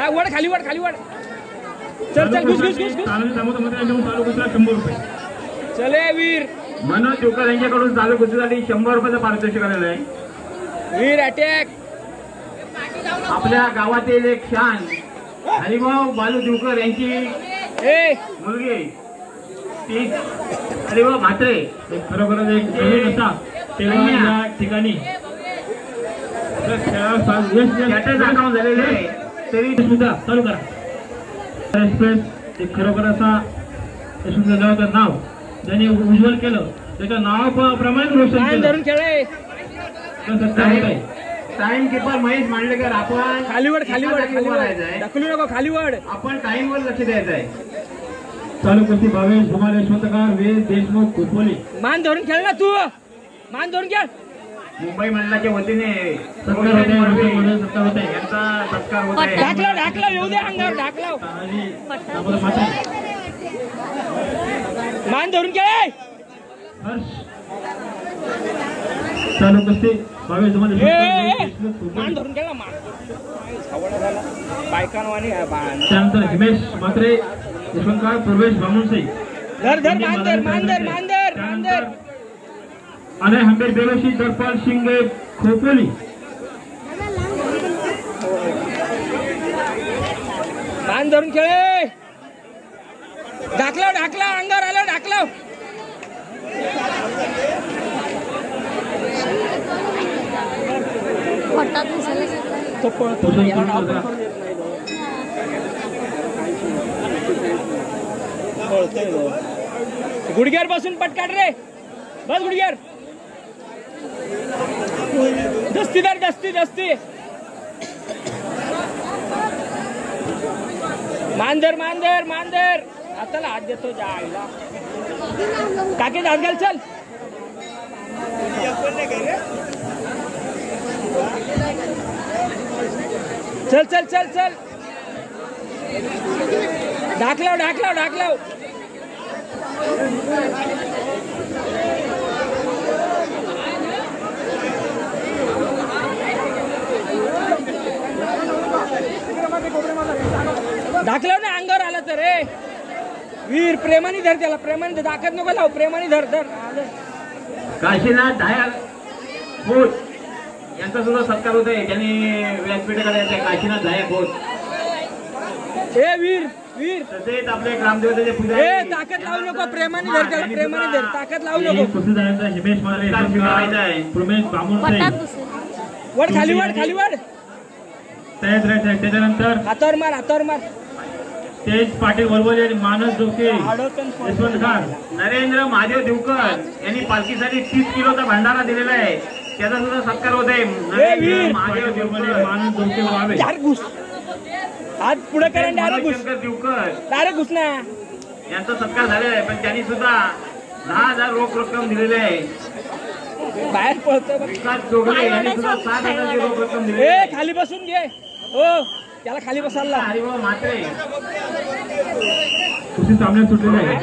वड खाली वड खाली वड. चल चल घुस घुस घुस घुस. चालू कुस्तीला 100 रुपये. चले वीर. मनोज जोकर यांच्याकडून चालू कुस्तीसाठी 100 रुपयाचा पारितोषिक आलेला आहे. वीर अटॅक. आपल्या गावातील एक शान हरिभाऊ बालू जोकर यांची मुलगी ती हरिभाऊ म्हात्रे खरोखरच एक असा या ठिकाणी अकाउंट झालेले आहे तरी सुद्धा चालू करा. एक्सप्रेस ते खरोखर असा यशवंतरावचं नाव ज्यांनी उज्ज्वल केलं त्याच्या नावाप्रमाणे रोशन केलं. टाइम कीपर महेश मांडलेकर आपण खालीवड खालीवड ढकलू नको खालीवड. आपण टाइमवर लक्ष द्यायचं आहे. चालू कुस्ती भावेश कुमार यशवंतकार वेद देशमुख खोपोली. मान धरून खेळ ना तू. मान धरून खेळ. मुंबई मंडळाच्या वतीने सत्कार होत आहे यांचा सत्कार होत आहे. ढाकला ढाकला येऊ दे अंगावर ढाकला. मान धरून खेळ. चालू कुस्ती भावेश मान धरून खेळ ना. मान बायकांवानी त्यानंतर हिमेश म्हात्रे यशवंतराव पूर्वेश बामुणसे. धर धर मान धर मान धर मान धर मान धर. आणि हंबेर बेरोशी दरपाल शिंगे खोपोली. मान धरून खेळ. ढाकला ढाकला अंगावर आलं ढाकला. गुडघ्यावर बसून पटकाट रे. बस गुडघ्यावर. दस्तीदार दस्ती दस्ती. मांदर मांदर मांदर. हाताला हात देतो जायला. काके हात घाल. चल चल चल चल चल. ढाकलाव ढाकलाव ढाकलाव. ढाकलाव ना अंगावर आला तर रे. वीर प्रेमाने धर त्याला. प्रेमाने धर. दाखत नको लाव. प्रेमाने धर धर. काशीनाथ धाया खोत यांचा सुद्धा सत्कार होत आहे. त्यांनी व्यासपीठाकडे यायचं. काशीनाथ धाया खोत. ए वीर वीर. तसेच आपले ग्रामदेवतेचे पूजा. ए ताकद लावू नको. प्रेमाने धर त्याला. प्रेमाने धर. ताकद लावू नको. हिमेश म्हात्रे प्रमेश बामुणसे. वड खाली वड खाली वड. तयार राहायचं. त्याच्यानंतर हातावर मार हातावर मार. तेज पाटील वलवले आणि मानस जोके यशवंत खान. नरेंद्र महादेव देवकर यांनी पालखीसाठी 30 किलोचा भंडारा दिलेला आहे. त्याचा सुद्धा सत्कार होत आहे. नरेंद्र महादेव देवकर मानस जोके वावे. हात पुढे करा. डायरेक्ट घुस. देवकर डायरेक्ट घुस ना. यांचा सत्कार झालेला आहे. पण त्यांनी सुद्धा 10,000 रोख रक्कम दिलेली आहे. बाहेर पळतो. विकास जोगले यांनी सुद्धा 7,000 रोख रक्कम दिली. ए खाली बसून घे. हो त्याला खाली बसायला. हरिभाऊ म्हात्रे कुस्ती सामन्यात सुटलेला आहे.